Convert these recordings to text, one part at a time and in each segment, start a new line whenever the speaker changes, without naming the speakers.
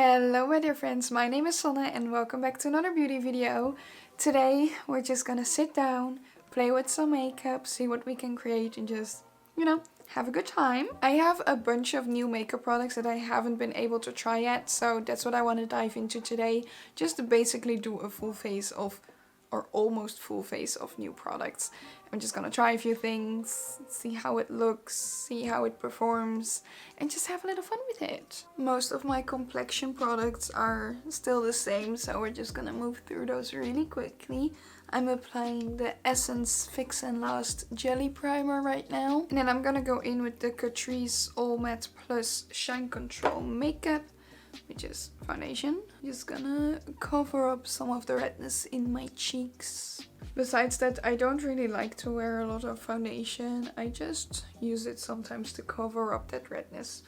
Hello my dear friends, my name is Sanne and welcome back to another beauty video. Today we're just gonna sit down, play with some makeup, see what we can create and just, have a good time. I have a bunch of new makeup products that I haven't been able to try yet, so that's what I want to dive into today. Just to basically do a full face of, or almost full face of new products. I'm just gonna try a few things, see how it looks, see how it performs, and just have a little fun with it. Most of my complexion products are still the same, so we're just gonna move through those really quickly. I'm applying the Essence Fix and Last Jelly Primer right now. And then I'm gonna go in with the Catrice All Matte Plus Shine Control Makeup, which is foundation. Just gonna cover up some of the redness in my cheeks. Besides that, I don't really like to wear a lot of foundation. I just use it sometimes to cover up that redness,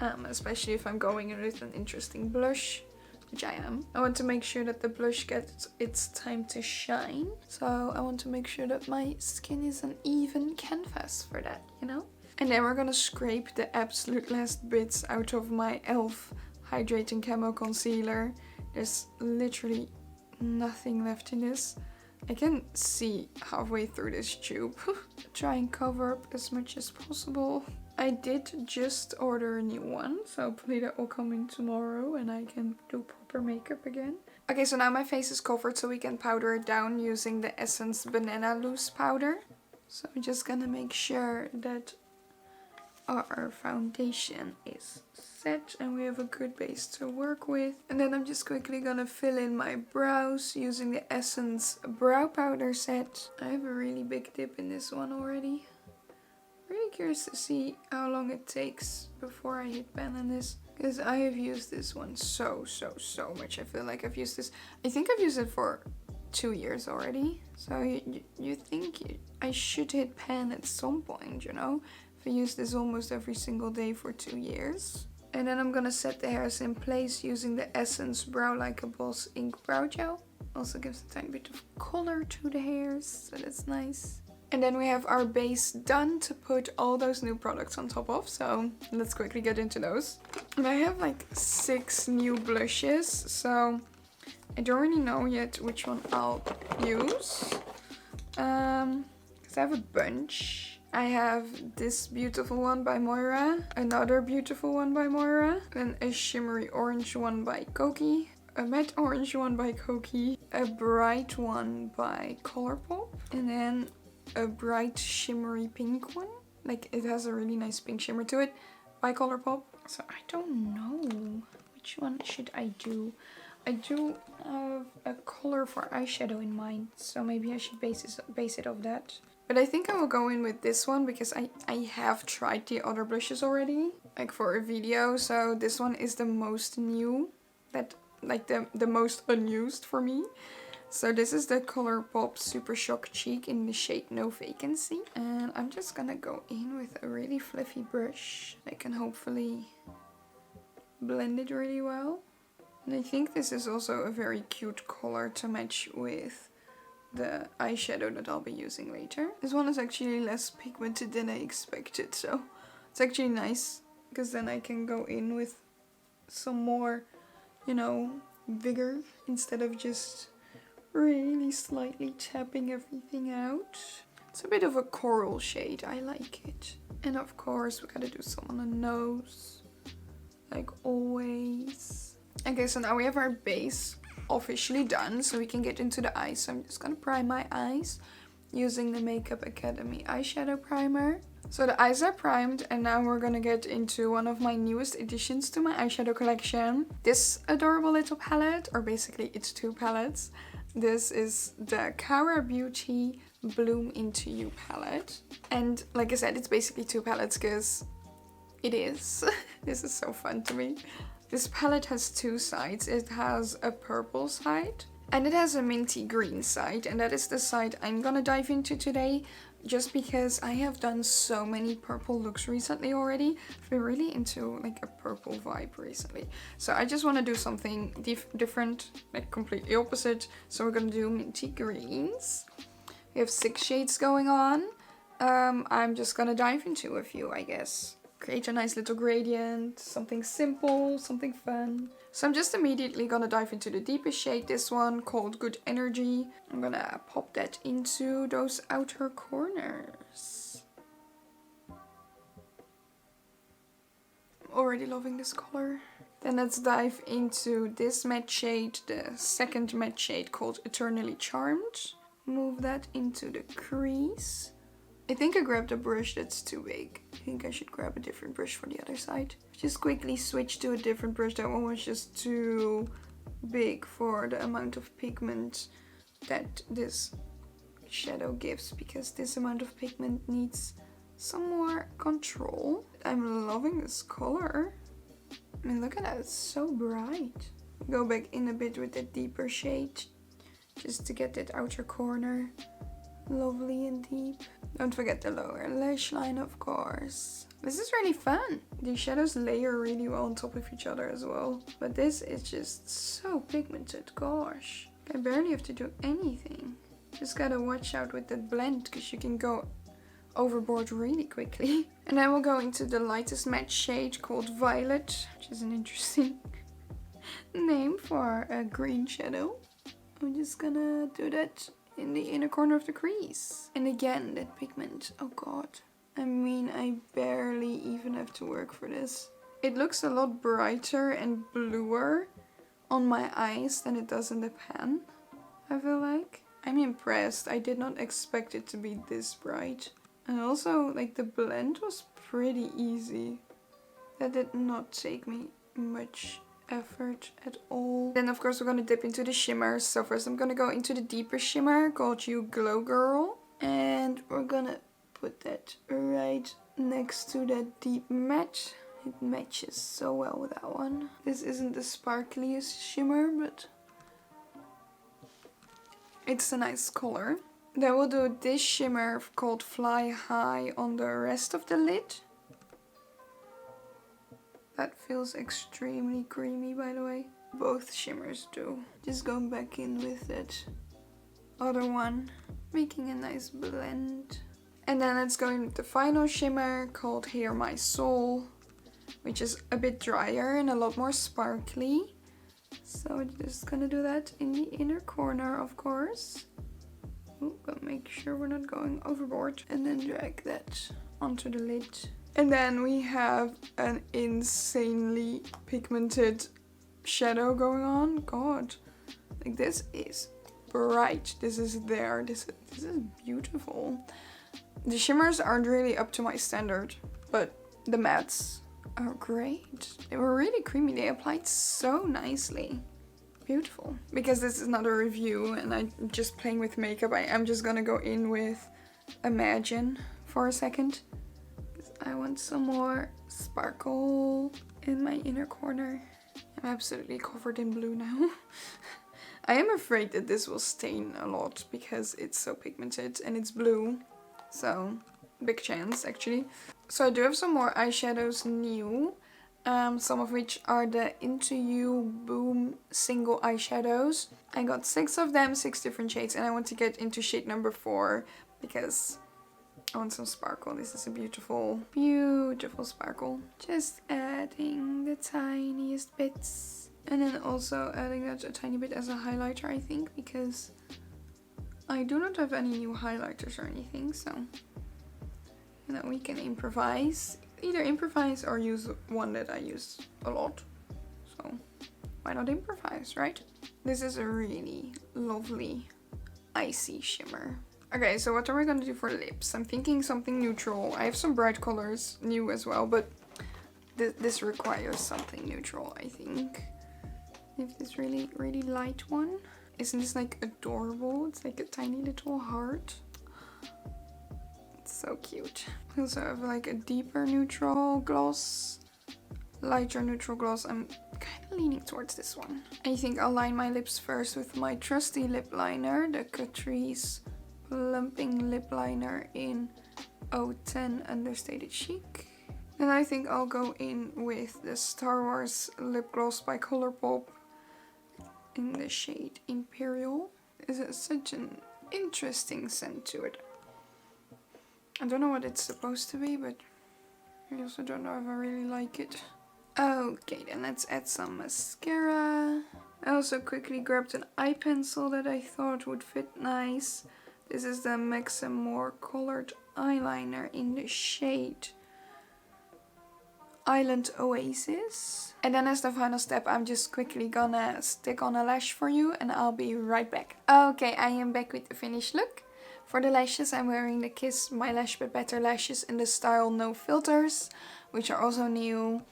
especially if I'm going in with an interesting blush, which I am. I want to make sure that the blush gets its time to shine. So I want to make sure that my skin is an even canvas for that, And then we're gonna scrape the absolute last bits out of my e.l.f. Hydrating Camo Concealer. There's literally nothing left in this. I can see halfway through this tube. Try and cover up as much as possible. I did just order a new one, so hopefully that will come in tomorrow and I can do proper makeup again. Okay, so now my face is covered, so we can powder it down using the Essence Banana Loose Powder. So I'm just gonna make sure that our foundation is set and we have a good base to work with. And then I'm just quickly gonna fill in my brows using the Essence Brow Powder set. I have a really big dip in this one already. Really curious to see how long it takes before I hit pan on this, because I have used this one so much. I feel like I think I've used it for 2 years already. So you think I should hit pan at some point, I use this almost every single day for 2 years. And then I'm gonna set the hairs in place using the Essence Brow Like a Boss Ink Brow Gel. Also gives a tiny bit of color to the hairs, so that's nice. And then we have our base done to put all those new products on top of, so let's quickly get into those. And I have like 6 new blushes, so I don't really know yet which one I'll use. Because I have a bunch. I have this beautiful one by Moira, another beautiful one by Moira, then a shimmery orange one by Koki, a matte orange one by Koki, a bright one by Colourpop, and then a bright shimmery pink one. Like, it has a really nice pink shimmer to it by Colourpop. So I don't know which one should I do. I do have a color for eyeshadow in mind, so maybe I should base it off that. But I think I will go in with this one because I have tried the other blushes already, like for a video. So this one is the most new, the most unused for me. So this is the Colourpop Super Shock Cheek in the shade No Vacancy. And I'm just gonna go in with a really fluffy brush. I can hopefully blend it really well. And I think this is also a very cute color to match with the eyeshadow that I'll be using later. This one is actually less pigmented than I expected, so it's actually nice because then I can go in with some more, vigor instead of just really slightly tapping everything out. It's a bit of a coral shade, I like it. And of course we gotta do some on the nose, like always. Okay, so now we have our base officially done, so we can get into the eyes. So I'm just gonna prime my eyes using the Makeup Academy eyeshadow primer. So the eyes are primed, and now we're gonna get into one of my newest additions to my eyeshadow collection. This adorable little palette, or basically it's 2 palettes. This is the Cara Beauty Bloom Into You palette. And like I said, it's basically 2 palettes because it is. This is so fun to me. This palette has 2 sides. It has a purple side and it has a minty green side, and that is the side I'm gonna dive into today, just because I have done so many purple looks recently already. I've been really into like a purple vibe recently. So I just want to do something different, like completely opposite. So we're gonna do minty greens. We have 6 shades going on. I'm just gonna dive into a few, I guess. Create a nice little gradient, something simple, something fun. So I'm just immediately gonna dive into the deepest shade, this one called Good Energy. I'm gonna pop that into those outer corners. I'm already loving this color. Then let's dive into this matte shade, the second matte shade called Eternally Charmed. Move that into the crease. I think I grabbed a brush that's too big. I think I should grab a different brush for the other side. Just quickly switch to a different brush. That one was just too big for the amount of pigment that this shadow gives, because this amount of pigment needs some more control. I'm loving this color. I mean, look at that, it's so bright. Go back in a bit with that deeper shade, just to get that outer corner lovely and deep. Don't forget the lower lash line, of course. This is really fun. These shadows layer really well on top of each other as well. But this is just so pigmented, gosh. I barely have to do anything. Just gotta watch out with that blend, because you can go overboard really quickly. And then we'll go into the lightest matte shade called Violet, which is an interesting name for a green shadow. I'm just gonna do that in the inner corner of the crease. And again, that pigment, oh god. I mean, I barely even have to work for this. It looks a lot brighter and bluer on my eyes than it does in the pan, I feel like. I'm impressed. I did not expect it to be this bright. And also, like, the blend was pretty easy. That did not take me much effort at all. Then of course we're gonna dip into the shimmers. So first I'm gonna go into the deeper shimmer called You Glow Girl. And we're gonna put that right next to that deep matte. It matches so well with that one. This isn't the sparkliest shimmer, but it's a nice color. Then we'll do this shimmer called Fly High on the rest of the lid. That feels extremely creamy, by the way. Both shimmers do. Just going back in with that other one, making a nice blend. And then let's go in with the final shimmer called Hear My Soul, which is a bit drier and a lot more sparkly. So we're just gonna do that in the inner corner, of course. Ooh, gotta make sure we're not going overboard. And then drag that onto the lid. And then we have an insanely pigmented shadow going on. God, like, this is bright. This is there. This is beautiful. The shimmers aren't really up to my standard, but the mattes are great. They were really creamy. They applied so nicely. Beautiful. Because this is not a review and I'm just playing with makeup, I am just gonna go in with Imagine for a second. I want some more sparkle in my inner corner. I'm absolutely covered in blue now. I am afraid that this will stain a lot because it's so pigmented and it's blue. So, big chance actually. So I do have some more eyeshadows new. Some of which are the Into You Boom single eyeshadows. I got 6 of them, 6 different shades, and I want to get into shade number 4 because I want some sparkle. This is a beautiful, beautiful sparkle. Just adding the tiniest bits. And then also adding that a tiny bit as a highlighter, I think, because I do not have any new highlighters or anything, so you know, we can improvise. Either improvise or use one that I use a lot. So why not improvise, right? This is a really lovely icy shimmer. Okay, so what are we gonna do for lips? I'm thinking something neutral. I have some bright colors new as well, but this requires something neutral, I think. I have this really, really light one. Isn't this like adorable? It's like a tiny little heart. It's so cute. I also have like a deeper neutral gloss, lighter neutral gloss. I'm kind of leaning towards this one. I think I'll line my lips first with my trusty lip liner, the Catrice Plumping lip liner in 010 Understated Chic. Then I think I'll go in with the Star Wars lip gloss by Colourpop in the shade Imperial. It has such an interesting scent to it. I don't know what it's supposed to be, but I also don't know if I really like it. Okay, then let's add some mascara. I also quickly grabbed an eye pencil that I thought would fit nice. This is the Maximore colored eyeliner in the shade Island Oasis. And then as the final step, I'm just quickly gonna stick on a lash for you and I'll be right back. Okay, I am back with the finished look. For the lashes, I'm wearing the Kiss My Lash But Better lashes in the style No Filters, which are also new.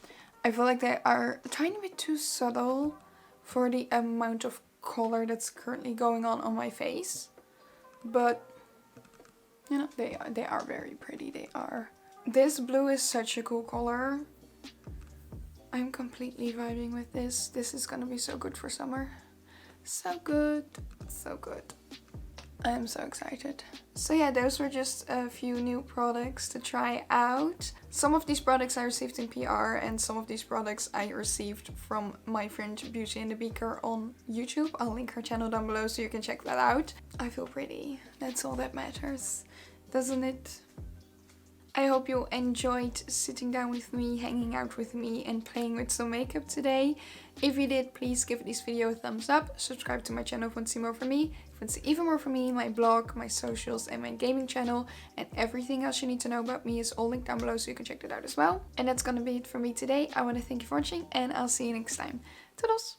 I feel like they are a tiny bit too subtle for the amount of color that's currently going on my face. But, you know, they are very pretty, they are. This blue is such a cool color. I'm completely vibing with this. This is gonna be so good for summer. So good, so good. I'm so excited. So yeah, those were just a few new products to try out. Some of these products I received in PR and some of these products I received from my friend Beauty and the Beaker on YouTube. I'll link her channel down below so you can check that out. I feel pretty. That's all that matters, doesn't it? I hope you enjoyed sitting down with me, hanging out with me and playing with some makeup today. If you did, please give this video a thumbs up, subscribe to my channel if you want to see more from me. If you want to see even more from me, my blog, my socials and my gaming channel and everything else you need to know about me is all linked down below so you can check that out as well. And that's gonna be it for me today. I want to thank you for watching and I'll see you next time. Toodles!